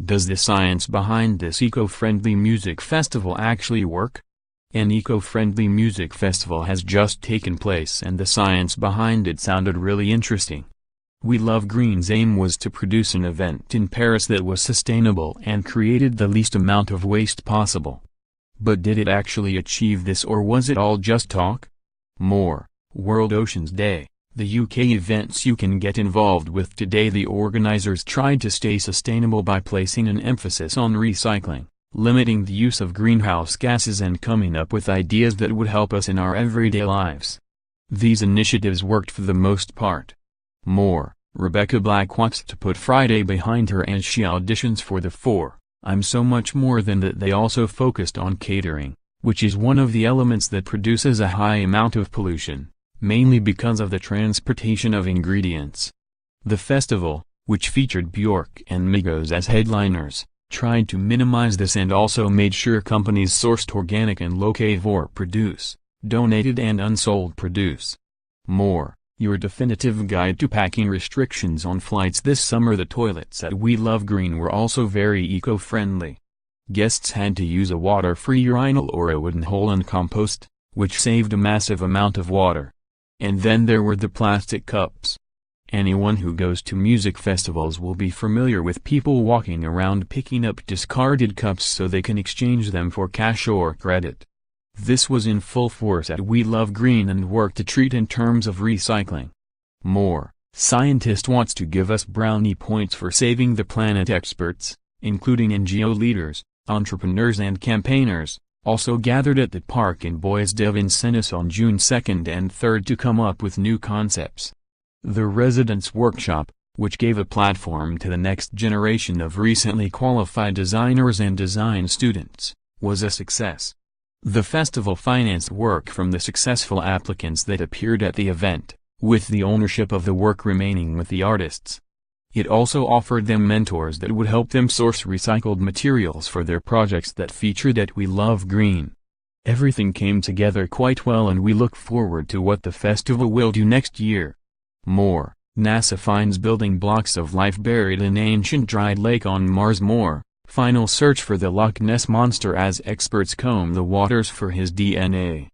Does the science behind this eco-friendly music festival actually work? An eco-friendly music festival has just taken place and the science behind it sounded really interesting. We Love Green's aim was to produce an event in Paris that was sustainable and created the least amount of waste possible. But did it actually achieve this, or was it all just talk? More. World Oceans Day, the UK events you can get involved with today. The organizers tried to stay sustainable by placing an emphasis on recycling, limiting the use of greenhouse gases, and coming up with ideas that would help us in our everyday lives. These initiatives worked for the most part. More. Rebecca Black wants to put Friday behind her and she auditions for the 4I'm So Much More Than That. They also focused on catering, which is one of the elements that produces a high amount of pollution, mainly because of the transportation of ingredients. The festival, which featured Bjork and Migos as headliners, tried to minimize this and also made sure companies sourced organic and locavore produce, donated and unsold produce. More. Your definitive guide to packing restrictions on flights this summer. The toilets at We Love Green were also very eco-friendly. Guests had to use a water-free urinal or a wooden hole and compost, which saved a massive amount of water. And then there were the plastic cups. Anyone who goes to music festivals will be familiar with people walking around picking up discarded cups so they can exchange them for cash or credit. This was in full force at We Love Green and worked to treat in terms of recycling. More. Scientist wants to give us brownie points for saving the planet. Experts, including NGO leaders, entrepreneurs and campaigners, also gathered at the park in Bois de Vincennes on June 2nd and 3rd to come up with new concepts. The Residence Workshop, which gave a platform to the next generation of recently qualified designers and design students, was a success. The festival financed work from the successful applicants that appeared at the event, with the ownership of the work remaining with the artists. It also offered them mentors that would help them source recycled materials for their projects that featured at We Love Green. Everything came together quite well and we look forward to what the festival will do next year. More. NASA finds building blocks of life buried in ancient dried lake on Mars. More. Final search for the Loch Ness Monster as experts comb the waters for his DNA.